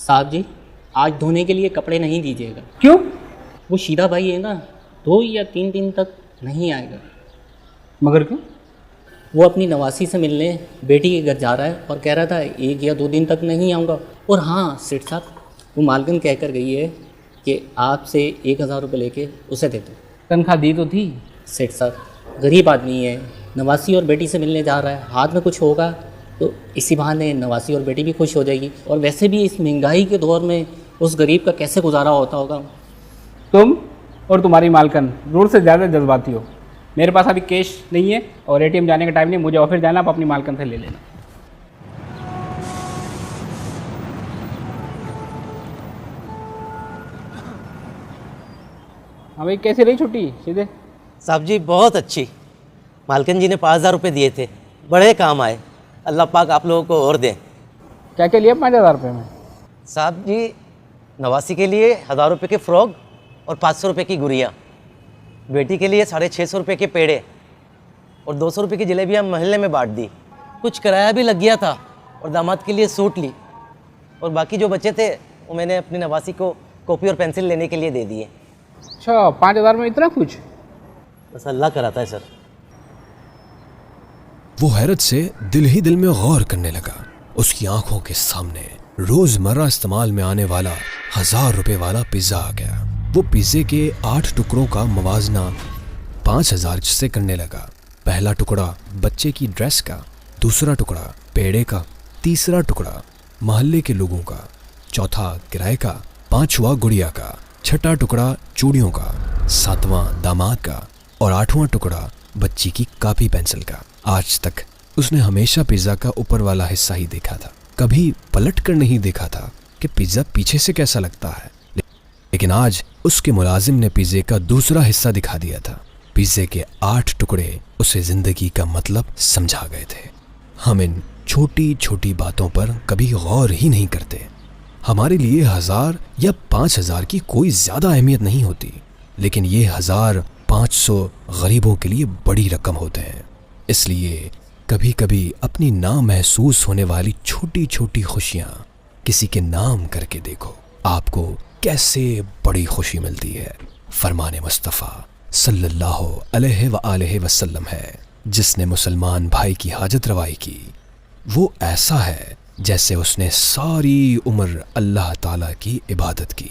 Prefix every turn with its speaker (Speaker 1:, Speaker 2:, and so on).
Speaker 1: साहब जी, आज धोने के लिए कपड़े नहीं दीजिएगा।
Speaker 2: क्यों?
Speaker 1: वो शीदा भाई है ना, 2 या 3 दिन तक नहीं आएगा।
Speaker 2: मगर क्यों?
Speaker 1: वो अपनी नवासी से मिलने बेटी के घर जा रहा है और कह रहा था 1 या 2 दिन तक नहीं आऊँगा। और हाँ सेठ साहब, वो मालकिन कह कर गई है कि आपसे 1000 रुपये लेके उसे दे दो।
Speaker 2: तनख्वाह दी तो थी।
Speaker 1: सेठ साहब गरीब आदमी है, नवासी और बेटी से मिलने जा रहा है, हाथ में कुछ होगा तो इसी बहाने नवासी और बेटी भी खुश हो जाएगी। और वैसे भी इस महंगाई के दौर में उस गरीब का कैसे गुजारा होता होगा।
Speaker 2: तुम और तुम्हारी मालकन रोड से ज़्यादा जज्बाती हो। मेरे पास अभी कैश नहीं है और एटीएम जाने का टाइम नहीं, मुझे ऑफिस जाना, आप अपनी मालकन से ले लेना। हाँ भाई, कैसी रही छुट्टी? सीधे
Speaker 3: साहब जी बहुत अच्छी। मालकिन जी ने 5000 रुपये दिए थे, बड़े काम आए। अल्लाह पाक आप लोगों को और दें।
Speaker 2: क्या क्या लिया 5000 रुपये में?
Speaker 3: साहब जी नवासी के लिए 1000 रुपये के फ्रॉक और 500 रुपये की गुड़िया, बेटी के लिए 650 रुपये के पेड़े और 200 रुपये की जलेबियाँ मोहल्ले में बांट दी। कुछ किराया भी लग गया था और दामाद के लिए सूट ली, और बाकी जो बचे थे वो मैंने अपनी नवासी को कॉपी और पेंसिल लेने के लिए दे दिए।
Speaker 2: अच्छा, 5000 में इतना कुछ?
Speaker 3: बस अल्लाह कराता है सर।
Speaker 4: वो हैरत से दिल ही दिल में गौर करने लगा। उसकी आंखों के सामने रोजमर्रा इस्तेमाल में आने वाला 1000 रुपए वाला पिज्जा आ गया। वो पिज्जे के 8 टुकड़ों का मवाजना 5000 से करने लगा। पहला टुकड़ा बच्चे की ड्रेस का, दूसरा टुकड़ा पेड़े का, तीसरा टुकड़ा मोहल्ले के लोगों का, चौथा किराए का, पांचवा गुड़िया का, छठा टुकड़ा चूड़ियों का, सातवां दामाद का और 8वां टुकड़ा बच्ची की कॉपी पेंसिल का। आज तक उसने हमेशा पिज्जा का ऊपर वाला हिस्सा ही देखा था, कभी पलट कर नहीं देखा था कि पिज्जा पीछे से कैसा लगता है। लेकिन आज उसके मुलाजिम ने पिज्जे का दूसरा हिस्सा दिखा दिया था। पिज्जे के 8 टुकड़े उसे जिंदगी का मतलब समझा गए थे। हम इन छोटी छोटी बातों पर कभी गौर ही नहीं करते। हमारे लिए 1000 या 5000 की कोई ज्यादा अहमियत नहीं होती, लेकिन ये 1500 गरीबों के लिए बड़ी रकम होते हैं। इसलिए कभी कभी अपनी ना महसूस होने वाली छोटी छोटी खुशियां किसी के नाम करके देखो, आपको कैसे बड़ी खुशी मिलती है। फरमाने मुस्तफ़ा सल्लल्लाहु अलैहि वसल्लम है, जिसने मुसलमान भाई की हाजत रवाई की वो ऐसा है जैसे उसने सारी उम्र अल्लाह ताला की इबादत की।